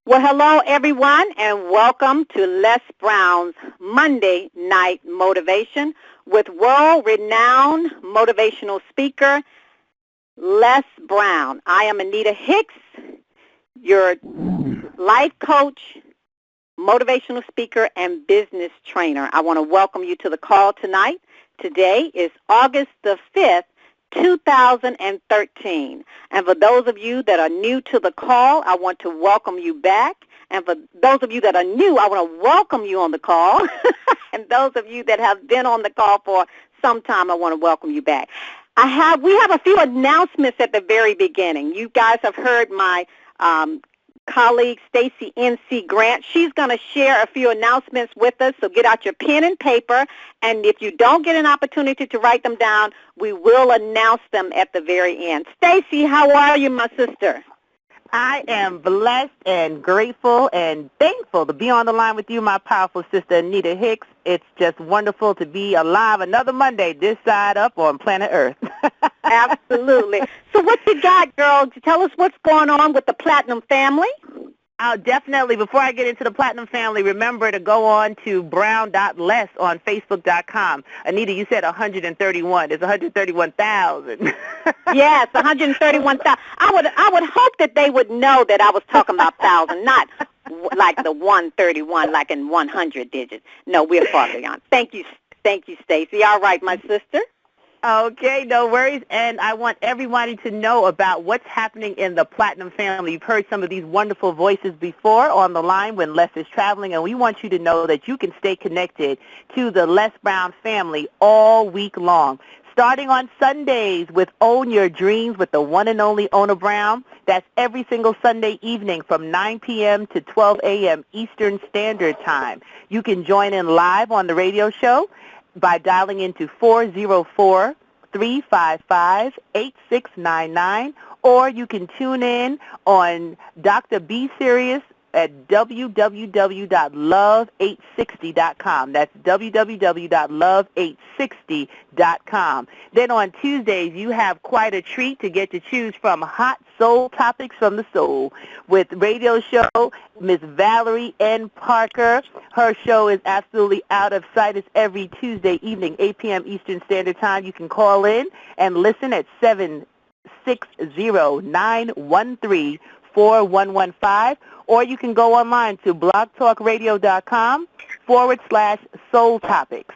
Well, hello, everyone, and welcome to Les Brown's Monday Night Motivation with world-renowned motivational speaker Les Brown. I am Anita Hicks, your life coach, motivational speaker, and business trainer. I want to welcome you to the call tonight. Today is August the 5th, 2013. And for those of you that are new to the call, I want to welcome you back. And for those of you that are new, I want to welcome you on the call. And those of you that have been on the call for some time, I want to welcome you back. We have a few announcements at the very beginning. You guys have heard my colleague Stacy N.C. Grant. She's going to share a few announcements with us, so get out your pen and paper, and if you don't get an opportunity to write them down, we will announce them at the very end. Stacy, how are you, my sister? I am blessed and grateful and thankful to be on the line with you, my powerful sister, Anita Hicks. It's just wonderful to be alive another Monday this side up on planet Earth. Absolutely. So what you got, girl? Tell us what's going on with the Platinum family. Definitely. Before I get into the Platinum family, remember to go on to brown.les on Facebook.com. Anita, you said 131. It's 131,000. Yes, 131,000. I would hope that they would know that I was talking about 1,000, not like the 131, like in 100 digits. No, we're far beyond. Thank you, Stacy. All right, my sister. Okay, no worries. And I want everybody to know about what's happening in the Platinum family. You've heard some of these wonderful voices before on the line when Les is traveling, and we want you to know that you can stay connected to the Les Brown family all week long. Starting on Sundays with Own Your Dreams with the one and only Ona Brown. That's every single Sunday evening from 9 p.m. to 12 a.m. Eastern Standard Time. You can join in live on the radio show by dialing into 404-355-8699, or you can tune in on Dr. B Sirius at www.love860.com. That's www.love860.com. Then on Tuesdays, you have quite a treat to get to choose from hot soul topics from the soul with radio show Miss Valerie N. Parker. Her show is absolutely out of sight. It's every Tuesday evening, 8 p.m. Eastern Standard Time. You can call in and listen at 760-913-4115, or you can go online to blogtalkradio.com/soul topics.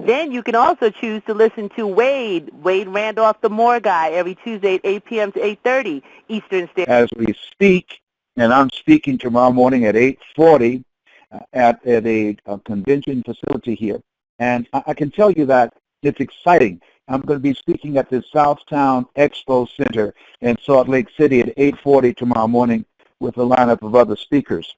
Then you can also choose to listen to Wade Randolph, the Moore Guy, every Tuesday at 8 p.m. to 8:30 Eastern Standard. As we speak, and I'm speaking tomorrow morning at 8:40 at a convention facility here. And I can tell you that it's exciting. I'm going to be speaking at the Southtown Expo Center in Salt Lake City at 8:40 tomorrow morning with a lineup of other speakers.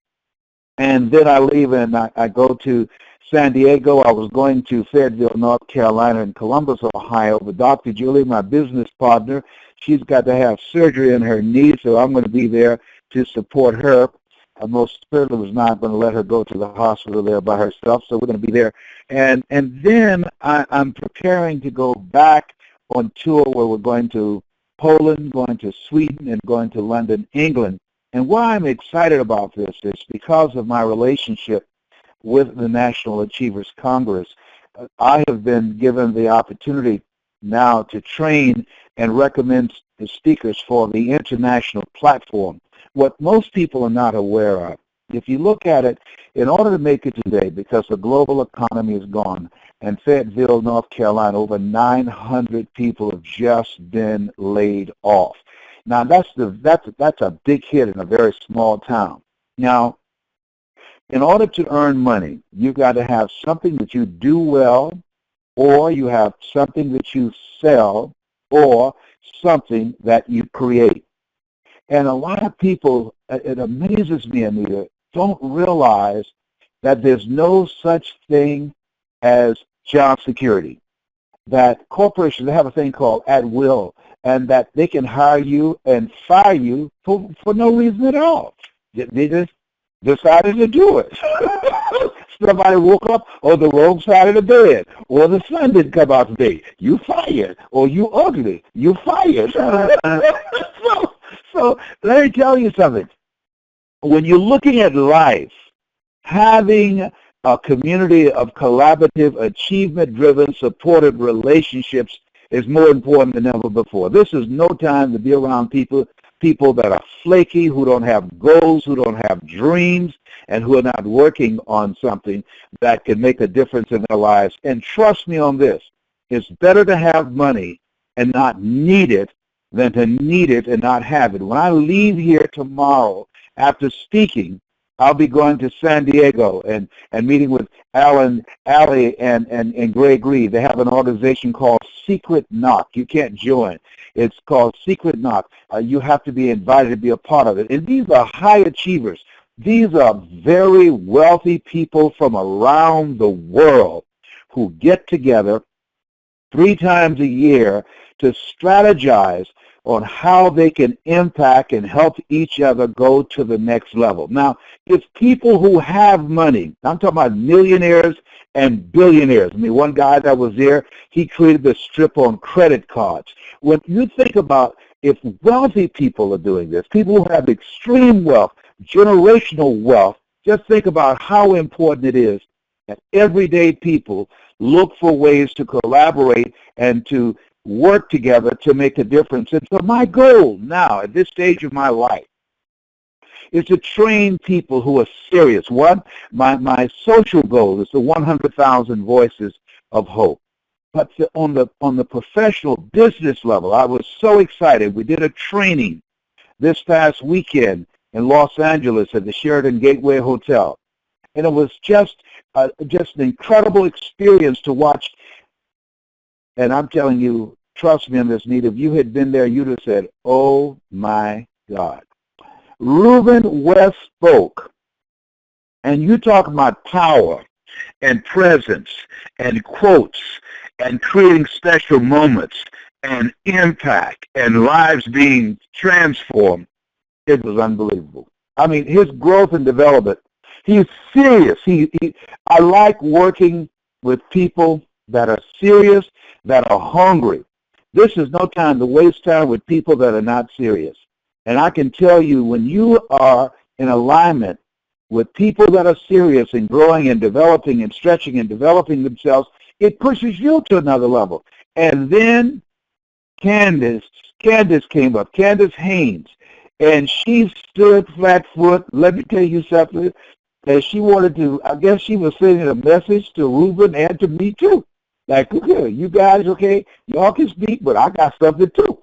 And then I leave and I go to San Diego. I was going to Fayetteville, North Carolina, and Columbus, Ohio. But Dr. Julie, my business partner, she's got to have surgery in her knee, so I'm going to be there to support her. I most certainly was not going to let her go to the hospital there by herself, so we're going to be there. And then I'm preparing to go back on tour where we're going to Poland, going to Sweden, and going to London, England. And why I'm excited about this is because of my relationship with the National Achievers Congress. I have been given the opportunity now to train and recommend the speakers for the international platform. What most people are not aware of, if you look at it, in order to make it today, because the global economy is gone, and Fayetteville, North Carolina, over 900 people have just been laid off. Now, that's a big hit in a very small town. Now, in order to earn money, you've got to have something that you do well, or you have something that you sell, or something that you create. And a lot of people, it amazes me, Anita, don't realize that there's no such thing as job security, that corporations have a thing called at will, and that they can hire you and fire you for no reason at all. They just decided to do it. Somebody woke up on the wrong side of the bed, or the sun didn't come out today. You fired, or you ugly. You fired. So let me tell you something. when you're looking at life, having a community of collaborative, achievement-driven, supportive relationships is more important than ever before. This is no time to be around people that are flaky, who don't have goals, who don't have dreams, and who are not working on something that can make a difference in their lives. And trust me on this, it's better to have money and not need it than to need it and not have it. When I leave here tomorrow after speaking, I'll be going to San Diego and meeting with Allie, and Greg Reed. They have an organization called Secret Knock. You can't join. It's called Secret Knock. You have to be invited to be a part of it. And these are high achievers. These are very wealthy people from around the world who get together 3 times a year to strategize on how they can impact and help each other go to the next level. Now, it's people who have money. I'm talking about millionaires and billionaires. I mean, one guy that was there, he created the strip on credit cards. When you think about if wealthy people are doing this, people who have extreme wealth, generational wealth, just think about how important it is that everyday people look for ways to collaborate and to work together to make a difference. And so my goal now, at this stage of my life, is to train people who are serious. One, my social goal is the 100,000 voices of hope. But on the professional business level, I was so excited. We did a training this past weekend in Los Angeles at the Sheraton Gateway Hotel. And it was just an incredible experience to watch. And I'm telling you, trust me on this, Nita, if you had been there, you'd have said, oh my God. Reuben West spoke, and you talk about power and presence and quotes and creating special moments and impact and lives being transformed. It was unbelievable. I mean, his growth and development, he's serious. I like working with people that are serious, that are hungry. This is no time to waste time with people that are not serious. And I can tell you, when you are in alignment with people that are serious and growing and developing and stretching and developing themselves, it pushes you to another level. And then Candace came up, Candace Haynes, and she stood flat foot. Let me tell you something, that she wanted to, I guess she was sending a message to Reuben and to me too. Like, okay, you guys, okay, y'all can speak, but I got something too.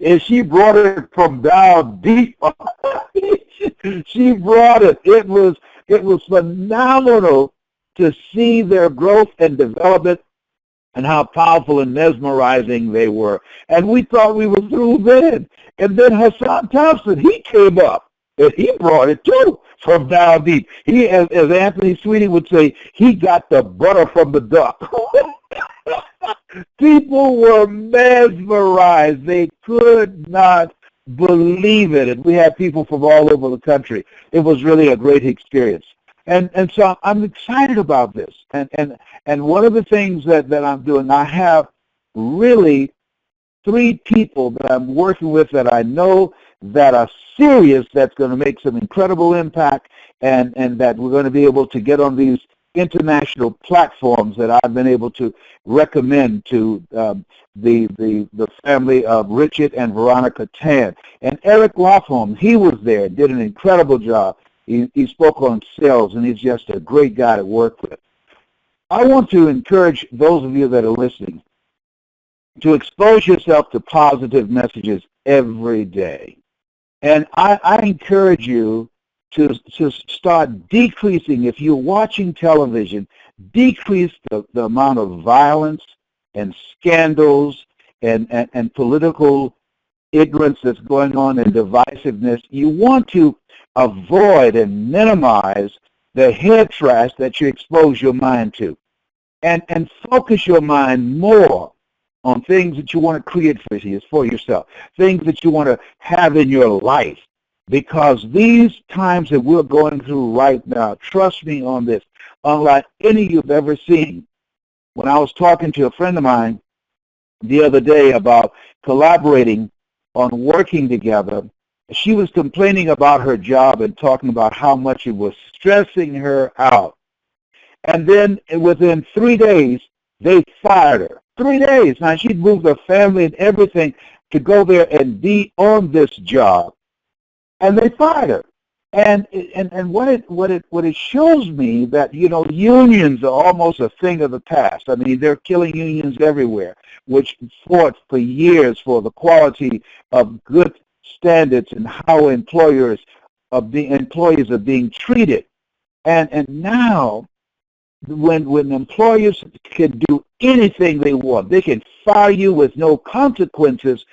And she brought it from down deep. She brought it. It was phenomenal to see their growth and development and how powerful and mesmerizing they were. And we thought we were through then. And then Hassan Thompson, he came up, and he brought it too from down deep. He, as Anthony Sweetie would say, he got the butter from the duck. People were mesmerized. They could not believe it. And we had people from all over the country. It was really a great experience. And so I'm excited about this. And one of the things that I'm doing, I have really 3 people that I'm working with that I know that are serious, that's going to make some incredible impact, and that we're going to be able to get on these international platforms that I've been able to recommend to the family of Richard and Veronica Tan. And Eric Lofholm, he was there, did an incredible job. He spoke on sales, and he's just a great guy to work with. I want to encourage those of you that are listening to expose yourself to positive messages every day. And I encourage you to start decreasing, if you're watching television, decrease the amount of violence and scandals and political ignorance that's going on and divisiveness. You want to avoid and minimize the head trash that you expose your mind to, and focus your mind more on things that you want to create for yourself, things that you want to have in your life. Because these times that we're going through right now, trust me on this, unlike any you've ever seen. When I was talking to a friend of mine the other day about collaborating on working together She was complaining about her job and talking about how much it was stressing her out. And then within 3 days, they fired her. 3 days. Now, she'd moved her family and everything to go there and be on this job. And they fired her. And what it shows me that, you know, unions are almost a thing of the past. I mean, they're killing unions everywhere, which fought for years for the quality of good standards and how employees are being treated. And now, when employers can do anything they want, they can fire you with no consequences.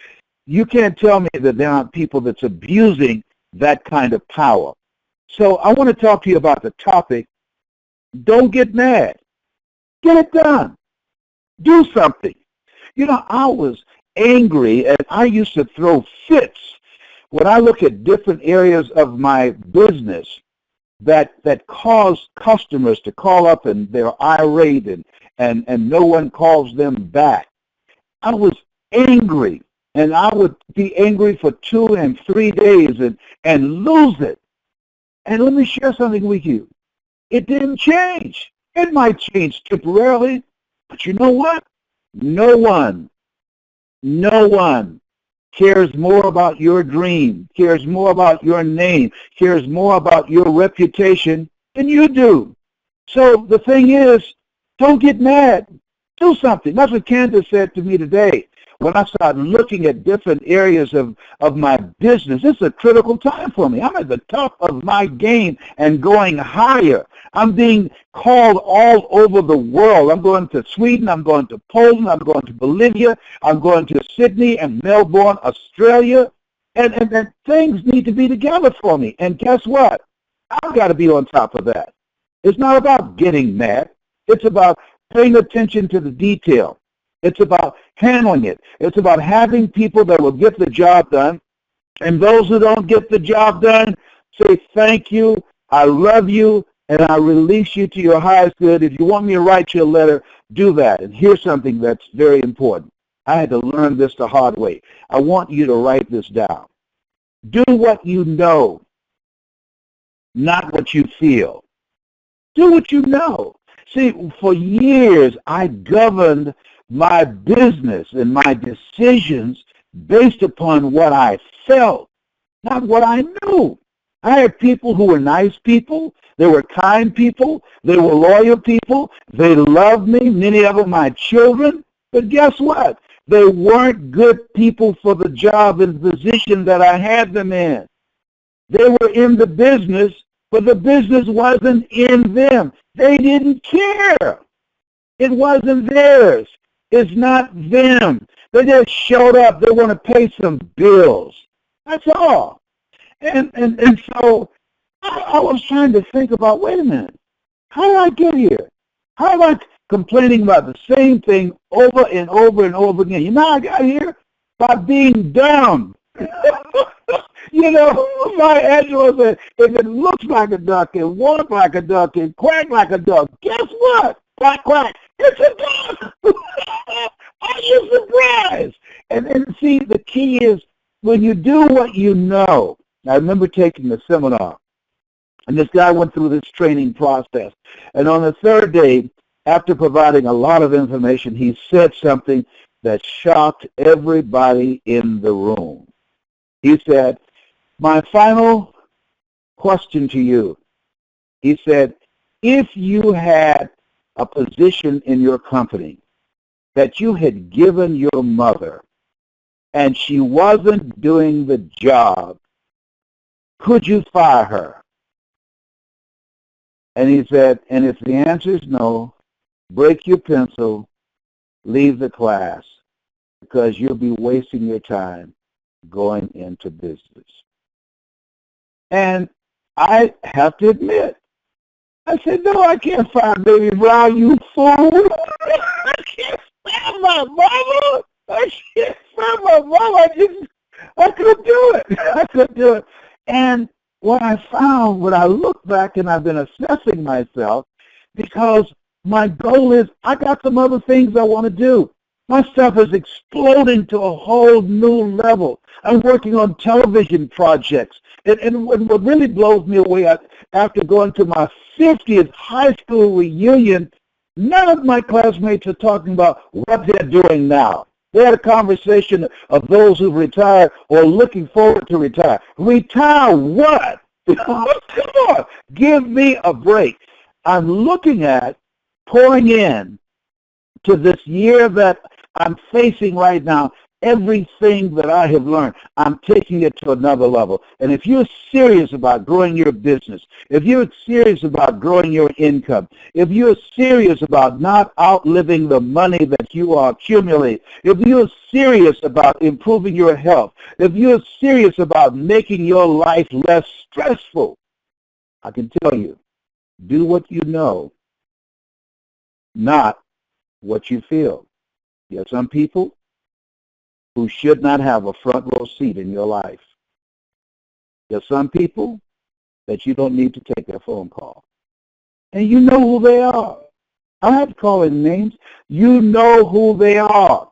You can't tell me that there aren't people that's abusing that kind of power. So I want to talk to you about the topic, don't get mad. Get it done. Do something. You know, I was angry and I used to throw fits when I look at different areas of my business that cause customers to call up and they're irate and no one calls them back. I was angry. And I would be angry for 2 and 3 days and lose it. And let me share something with you. It didn't change. It might change temporarily, but you know what? No one cares more about your dream, cares more about your name, cares more about your reputation than you do. So the thing is, don't get mad. Do something. That's what Candace said to me today. When I started looking at different areas of my business, it's a critical time for me. I'm at the top of my game and going higher. I'm being called all over the world. I'm going to Sweden. I'm going to Poland. I'm going to Bolivia. I'm going to Sydney and Melbourne, Australia. And things need to be together for me. And guess what? I've got to be on top of that. It's not about getting mad. It's about paying attention to the detail. It's about handling it. It's about having people that will get the job done. And those who don't get the job done, say thank you, I love you, and I release you to your highest good. If you want me to write you a letter, do that. And here's something that's very important. I had to learn this the hard way. I want you to write this down. Do what you know, not what you feel. Do what you know. See, for years, I governed my business and my decisions based upon what I felt, not what I knew. I had people who were nice people. They were kind people. They were loyal people. They loved me, many of them my children. But guess what? They weren't good people for the job and position that I had them in. They were in the business, but the business wasn't in them. They didn't care. It wasn't theirs. It's not them. They just showed up. They want to pay some bills. That's all. And so I was trying to think about, wait a minute, how did I get here? How am I complaining about the same thing over and over and over again? You know how I got here? By being dumb. You know, my Angela said, if it looks like a duck and walks like a duck and quacks like a duck, guess what? Quack, quack. It's a duck. Are you surprised? And see, the key is when you do what you know. I remember taking a seminar, and this guy went through this training process. And on the third day, after providing a lot of information, he said something that shocked everybody in the room. He said, my final question to you, he said, if you had a position in your company that you had given your mother and she wasn't doing the job, could you fire her? And he said, and if the answer is no, break your pencil, leave the class, because you'll be wasting your time going into business. And I have to admit, I said, no, I can't fire Baby Brown, you fool. I can't fire my mama. I can't fire my mama. I couldn't do it. I couldn't do it. And what I found, when I look back and I've been assessing myself, because my goal is I got some other things I want to do. My stuff is exploding to a whole new level. I'm working on television projects. And what really blows me away, after going to my 50th high school reunion, none of my classmates are talking about what they're doing now. They had a conversation of those who've retired or looking forward to retire. Retire what? Come on, give me a break. I'm looking at pouring in to this year that I'm facing right now. Everything that I have learned, I'm taking it to another level. And if you're serious about growing your business, if you're serious about growing your income, if you're serious about not outliving the money that you are accumulating, if you're serious about improving your health, if you're serious about making your life less stressful, I can tell you, do what you know, not what you feel. There are some people who should not have a front row seat in your life. There are some people that you don't need to take their phone call. And you know who they are. I don't have to call in names. You know who they are.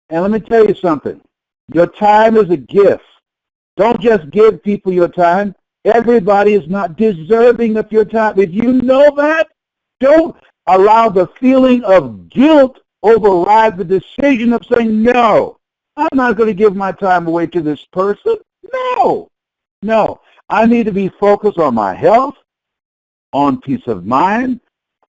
And let me tell you something. Your time is a gift. Don't just give people your time. Everybody is not deserving of your time. If you know that, don't allow the feeling of guilt override the decision of saying, no, I'm not going to give my time away to this person. No. I need to be focused on my health, on peace of mind,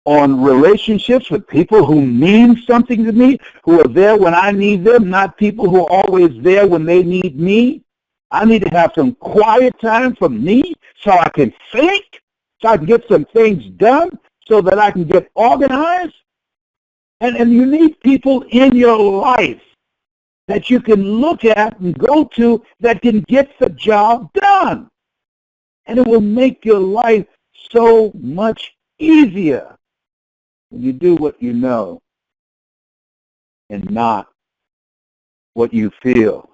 on relationships with people who mean something to me, who are there when I need them, not people who are always there when they need me. I need to have some quiet time for me so I can think, so I can get some things done, so that I can get organized. And you need people in your life that you can look at and go to that can get the job done. And it will make your life so much easier when you do what you know and not what you feel.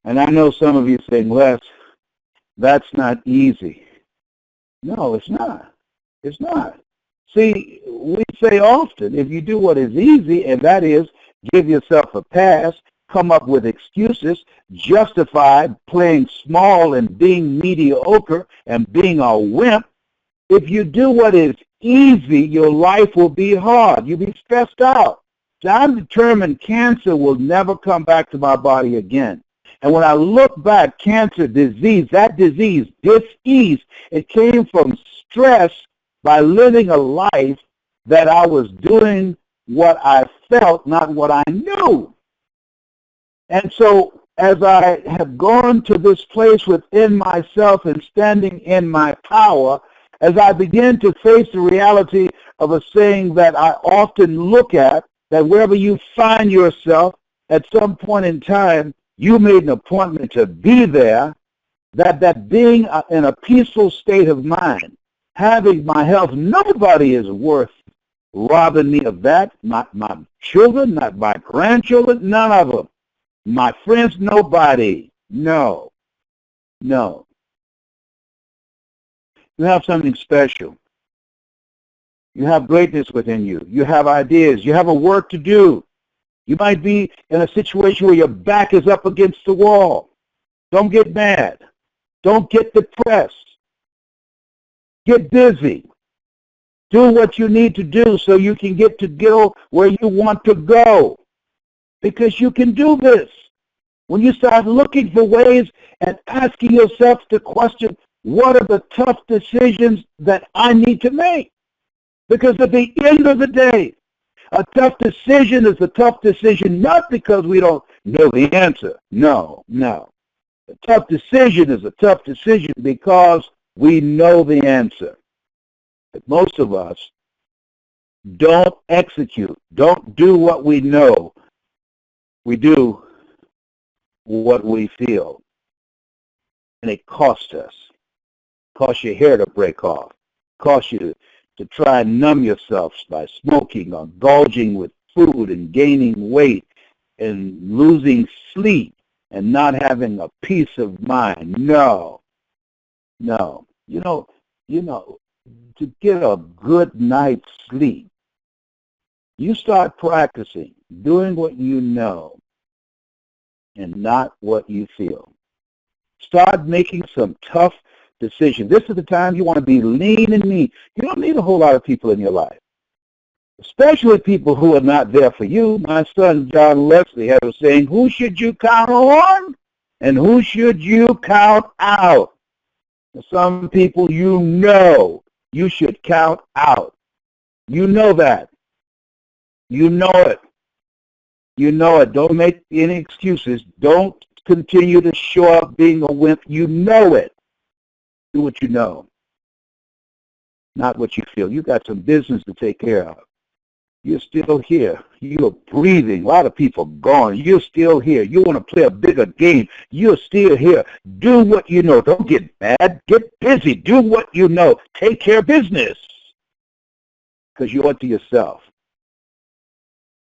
And I know some of you saying, Les, that's not easy. No, it's not. It's not. See, we say often, if you do what is easy, and that is give yourself a pass, come up with excuses, justify playing small and being mediocre and being a wimp, if you do what is easy, your life will be hard. You'll be stressed out. So I'm determined cancer will never come back to my body again. And when I look back, cancer, disease, that disease, dis-ease, it came from stress by living a life that I was doing what I felt, not what I knew. And so as I have gone to this place within myself and standing in my power, as I begin to face the reality of a saying that I often look at, that wherever you find yourself, at some point in time, you made an appointment to be there, that being in a peaceful state of mind, having my health, nobody is worth robbing me of that. Not my children, not my grandchildren, none of them. My friends, nobody. No. You have something special. You have greatness within you. You have ideas. You have a work to do. You might be in a situation where your back is up against the wall. Don't get mad. Don't get depressed. Get busy. Do what you need to do so you can get to go where you want to go. Because you can do this. When you start looking for ways and asking yourself the question, what are the tough decisions that I need to make? Because at the end of the day, a tough decision is a tough decision not because we don't know the answer. No. A tough decision is a tough decision because we know the answer. But most of us don't execute, don't do what we know. We do what we feel. And it costs us. It costs your hair to break off. It costs you to try and numb yourself by smoking or indulging with food and gaining weight and losing sleep and not having a peace of mind. No. You know, to get a good night's sleep, You start practicing doing what you know and not what you feel. Start making some tough decisions. This is the time you want to be lean and mean. You don't need a whole lot of people in your life, especially people who are not there for you. My son John Leslie had a saying, who should you count on and who should you count out? Some people you should count out. You know that. You know it. You know it. Don't make any excuses. Don't continue to show up being a wimp. You know it. Do what you know, not what you feel. You got some business to take care of. You're still here. You're breathing. A lot of people gone. You're still here. You want to play a bigger game. You're still here. Do what you know. Don't get mad. Get busy. Do what you know. Take care of business because you owe it to yourself.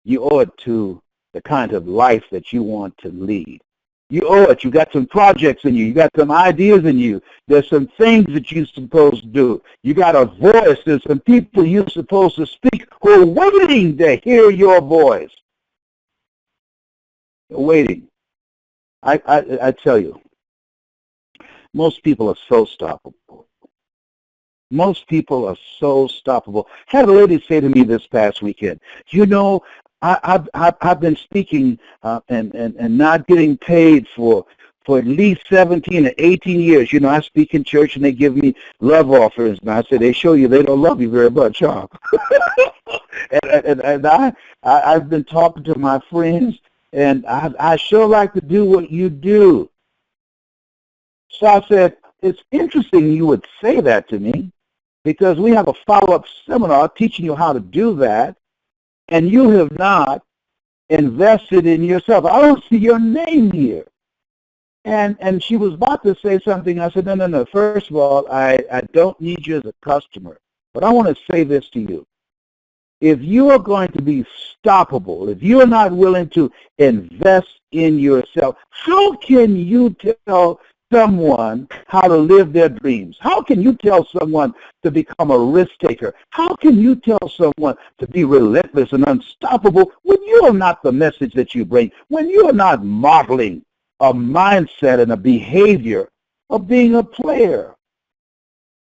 You owe it to the kind of life that you want to lead. You owe it. You got some projects in you. You got some ideas in you. There's some things that you're supposed to do. You got a voice. There's some people you're supposed to speak who are waiting to hear your voice. They're waiting. I tell you, most people are so stoppable. Most people are so stoppable. I had a lady say to me this past weekend, you know, I've been speaking and not getting paid for at least 17 or 18 years. You know, I speak in church and they give me love offers. And I said, they show you they don't love you very much, huh? and I've been talking to my friends, and I sure like to do what you do. So I said, it's interesting you would say that to me because we have a follow-up seminar teaching you how to do that. And you have not invested in yourself. I don't see your name here. And she was about to say something. I said, no. First of all, I don't need you as a customer. But I want to say this to you. If you are going to be stoppable, if you are not willing to invest in yourself, how can you tell someone how to live their dreams? How can you tell someone to become a risk taker? How can you tell someone to be relentless and unstoppable when you are not the message that you bring, when you are not modeling a mindset and a behavior of being a player?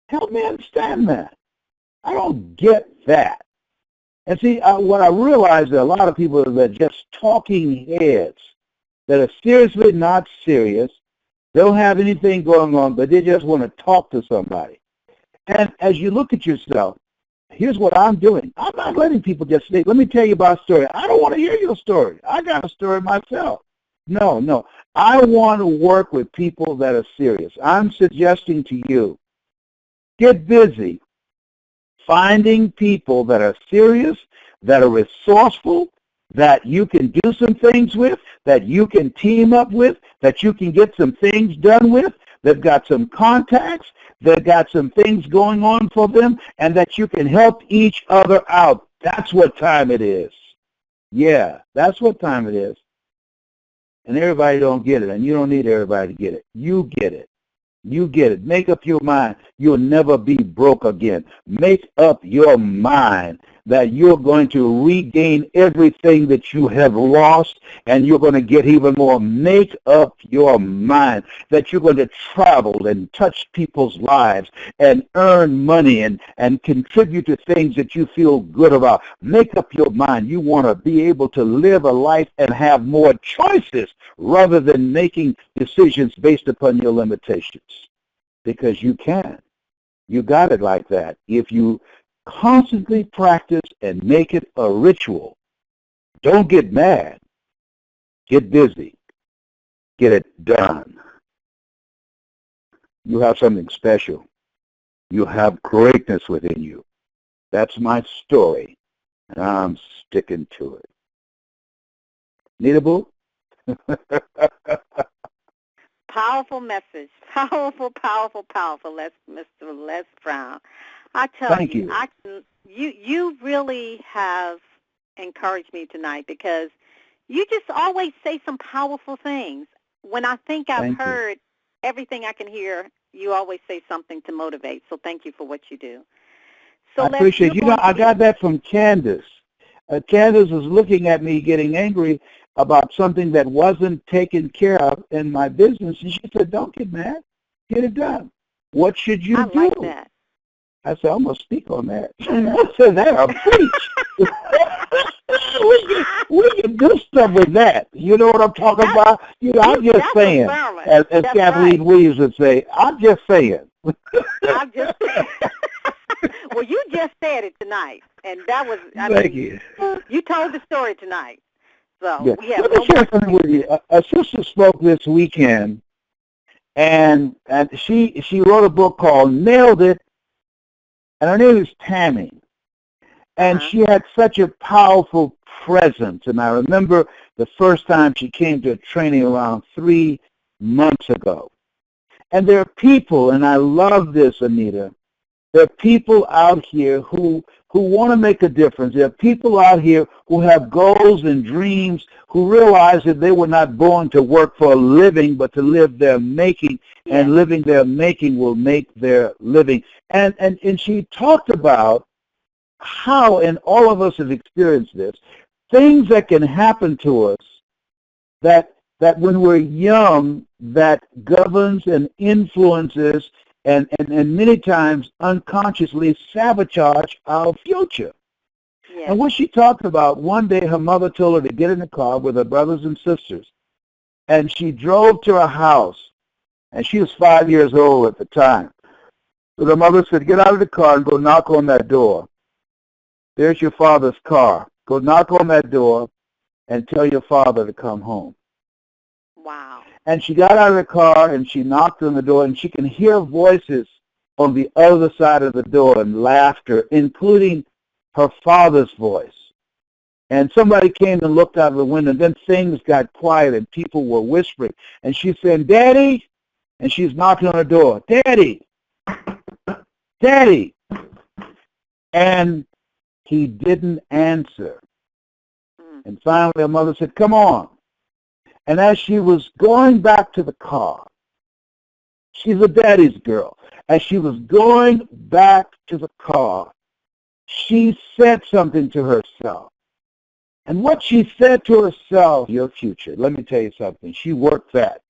Help me understand that. I don't get that. And see, what I realize that a lot of people that are just talking heads that are seriously not serious. They don't have anything going on, but they just want to talk to somebody. And as you look at yourself, here's what I'm doing. I'm not letting people just say, let me tell you about a story. I don't want to hear your story. I got a story myself. No. I want to work with people that are serious. I'm suggesting to you, get busy finding people that are serious, that are resourceful, that you can do some things with, that you can team up with, that you can get some things done with, they've got some contacts, they've got some things going on for them, and that you can help each other out. That's what time it is. Yeah, that's what time it is. And everybody don't get it, and you don't need everybody to get it. You get it. You get it. Make up your mind. You'll never be broke again. Make up your mind that you're going to regain everything that you have lost, and you're going to get even more. Make up your mind that you're going to travel and touch people's lives and earn money and contribute to things that you feel good about. Make up your mind. You want to be able to live a life and have more choices rather than making decisions based upon your limitations. Because you can. You got it like that. If you constantly practice and make it a ritual, don't get mad. Get busy. Get it done. You have something special. You have greatness within you. That's my story, and I'm sticking to it. Need a book? Powerful message. Powerful, Mr. Les Brown. I tell Thank you. You really have encouraged me tonight because you just always say some powerful things. When I think I've heard everything I can hear, you always say something to motivate. So thank you for what you do. So I appreciate it. You know, I got that from Candace. Candace was looking at me getting angry about something that wasn't taken care of in my business, and she said, don't get mad. Get it done. What should you do? I like that. I said, I'm going to speak on that. I said, that'll preach. we can do stuff with that. You know what I'm talking about? You know, I'm just saying, as Kathleen Williams would say, I'm just saying. I'm just saying. Well, you just said it tonight, and that was, Thank you. You told the story tonight. So Yeah. we have Let me share something with you. A sister spoke this weekend, and she wrote a book called Nailed It, and her name is Tammy. And she had such a powerful presence. And I remember the first time she came to a training around 3 months ago. And there are people, and I love this, Anita, there are people out here who want to make a difference. There are people out here who have goals and dreams, who realize that they were not born to work for a living, but to live their making, and living their making will make their living. And she talked about how, and all of us have experienced this, things that can happen to us that when we're young, that governs and influences and many times unconsciously sabotage our future. And what she talked about, one day her mother told her to get in the car with her brothers and sisters, and she drove to her house, and she was 5 years old at the time. So the mother said, get out of the car and go knock on that door. There's your father's car. Go knock on that door and tell your father to come home. Wow. And she got out of the car and she knocked on the door, and she can hear voices on the other side of the door and laughter, including her father's voice. And somebody came and looked out of the window, and then things got quiet and people were whispering. And she said, Daddy? And she's knocking on the door. Daddy! Daddy! And he didn't answer. And finally her mother said, come on. And as she was going back to the car, she's a daddy's girl. As she was going back to the car, she said something to herself. And what she said to herself, your future, let me tell you something. She worked that.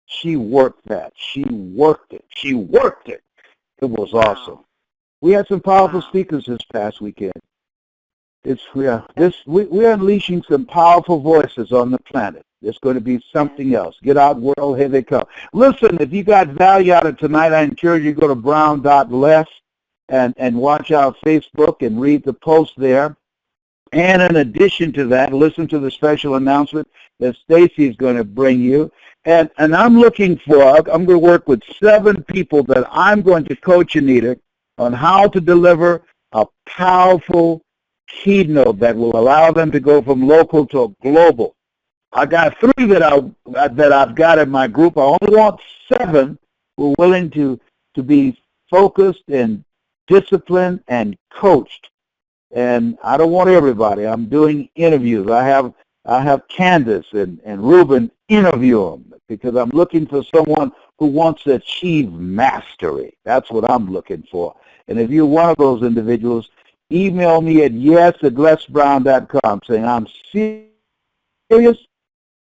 She worked that. She worked it. She worked it. It was awesome. We had some powerful speakers this past weekend. We're unleashing some powerful voices on the planet. There's going to be something else. Get out, world, here they come. Listen, if you got value out of tonight, I encourage you to go to brown.les and watch our Facebook and read the post there. And in addition to that, listen to the special announcement that Stacy is going to bring you. And I'm going to work with 7 people that I'm going to coach, Anita, on how to deliver a powerful keynote that will allow them to go from local to global. I got 3 that I've got in my group. I only want 7 who are willing to be focused and disciplined and coached. And I don't want everybody. I'm doing interviews. I have Candace and Ruben interview them because I'm looking for someone who wants to achieve mastery. That's what I'm looking for. And if you're one of those individuals, email me at yes@lesbrown.com saying, I'm serious.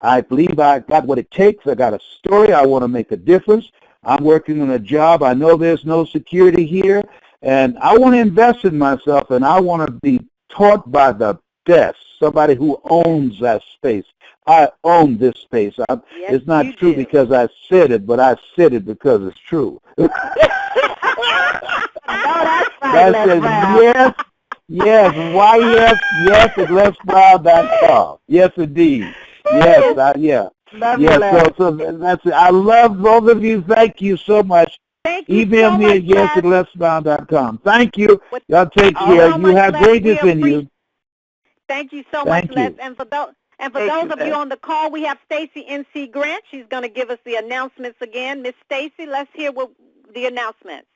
I believe I got what it takes. I got a story. I want to make a difference. I'm working on a job. I know there's no security here. And I want to invest in myself, and I want to be taught by the best, somebody who owns that space. I own this space. It's not true because I said it, but I said it because it's true. That's yes, why yes at lesbrown.com. Yes, indeed. Yes, so that's it. I love both of you. Thank you so much. Email me at yes@lesbrown.com. Thank you. Y'all take care. You have greatness in you. Thank you so much, Les. And for those of you on the call, we have Stacy N.C. Grant. She's going to give us the announcements again. Miss Stacy, let's hear the announcements.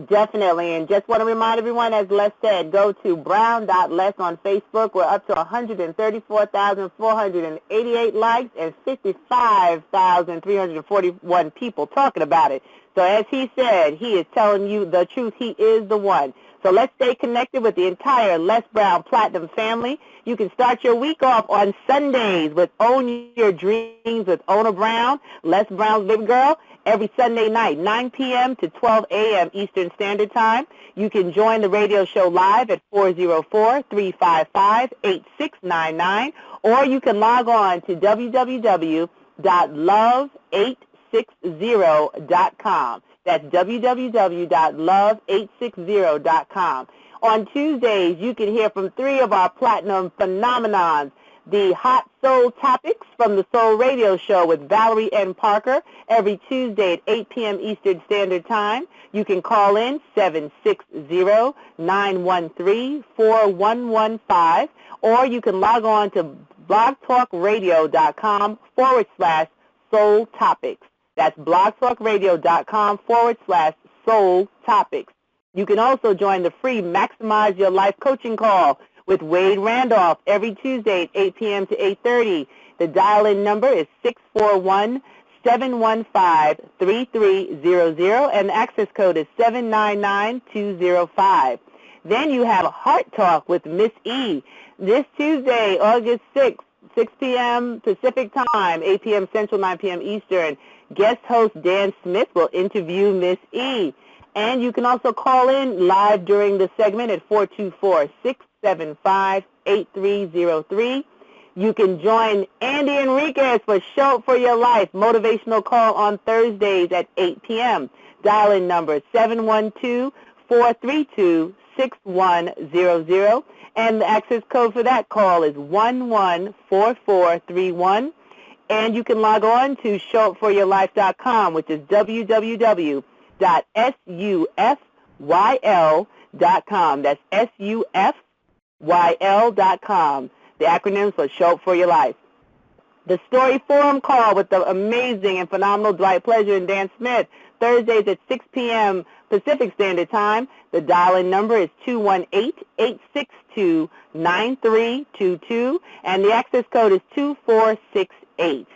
Definitely, and just want to remind everyone, as Les said, go to brown.les on Facebook. We're up to 134,488 likes and 55,341 people talking about it. So as he said, he is telling you the truth. He is the one. So let's stay connected with the entire Les Brown Platinum family. You can start your week off on Sundays with Own Your Dreams with Ona Brown, Les Brown's baby girl, every Sunday night, 9 p.m. to 12 a.m. Eastern Standard Time. You can join the radio show live at 404-355-8699, or you can log on to www.love860.com. That's www.love860.com. On Tuesdays, you can hear from three of our platinum phenomenons, the Hot Soul Topics from the Soul Radio Show with Valerie N. Parker every Tuesday at 8 p.m. Eastern Standard Time. You can call in 760-913-4115, or you can log on to blogtalkradio.com/Soul Topics. That's blogtalkradio.com/Soul Topics. You can also join the free Maximize Your Life coaching call with Wade Randolph every Tuesday at 8 p.m. to 8:30. The dial-in number is 641-715-3300, and the access code is 799205. Then you have a Heart Talk with Miss E this Tuesday, August 6th, 6 p.m. Pacific Time, 8 p.m. Central, 9 p.m. Eastern. Guest host Dan Smith will interview Miss E. And you can also call in live during the segment at 424-675-8303. You can join Andy Enriquez for Show for Your Life motivational call on Thursdays at 8 p.m. Dial-in number 712-432-6100. And the access code for that call is 114431. And you can log on to showupforyourlife.com, which is www.sufyl.com. That's sufyl.com. The acronym for Show Up For Your Life. The Story Forum call with the amazing and phenomenal Dwight Pleasure and Dan Smith, Thursdays at 6 p.m. Pacific Standard Time. The dial-in number is 218-862-9322, and the access code is 2468.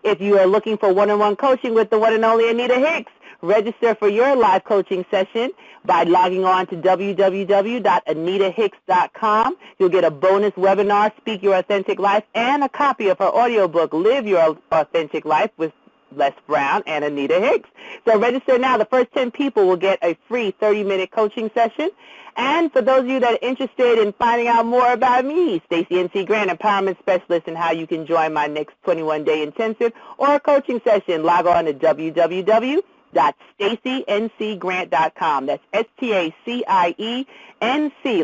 If you are looking for one-on-one coaching with the one and only Anita Hicks, register for your live coaching session by logging on to www.anitahicks.com. You'll get a bonus webinar, Speak Your Authentic Life, and a copy of her audiobook, Live Your Authentic Life with Les Brown and Anita Hicks. So register now. The first 10 people will get a free 30-minute coaching session. And for those of you that are interested in finding out more about me, Stacey N.C. Grant, Empowerment Specialist, and how you can join my next 21-day intensive or a coaching session, log on to www.staciencgrant.com. That's STACIENC,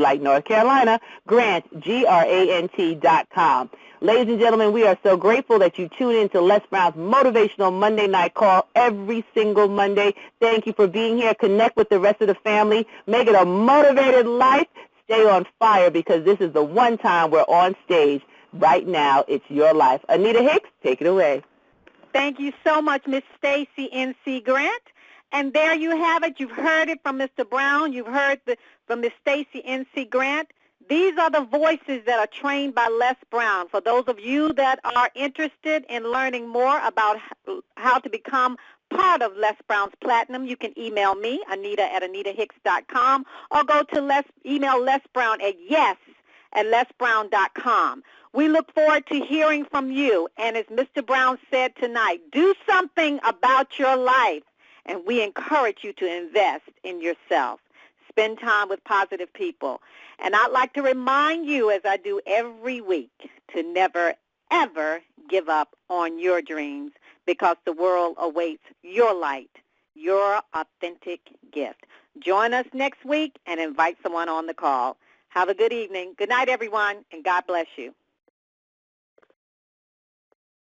like North Carolina, Grant, GRANT.com. Ladies and gentlemen, we are so grateful that you tune in to Les Brown's Motivational Monday Night Call every single Monday. Thank you for being here. Connect with the rest of the family. Make it a motivated life. Stay on fire, because this is the one time we're on stage. Right now, it's your life. Anita Hicks, take it away. Thank you so much, Miss Stacey N.C. Grant. And there you have it. You've heard it from Mr. Brown. You've heard from Miss Stacey N.C. Grant. These are the voices that are trained by Les Brown. For those of you that are interested in learning more about how to become part of Les Brown's Platinum, you can email me, Anita@AnitaHicks.com, or go to email Les Brown at yes@lesbrown.com. We look forward to hearing from you. And as Mr. Brown said tonight, do something about your life. And we encourage you to invest in yourself. Spend time with positive people. And I'd like to remind you, as I do every week, to never, ever give up on your dreams, because the world awaits your light, your authentic gift. Join us next week and invite someone on the call. Have a good evening. Good night, everyone, and God bless you.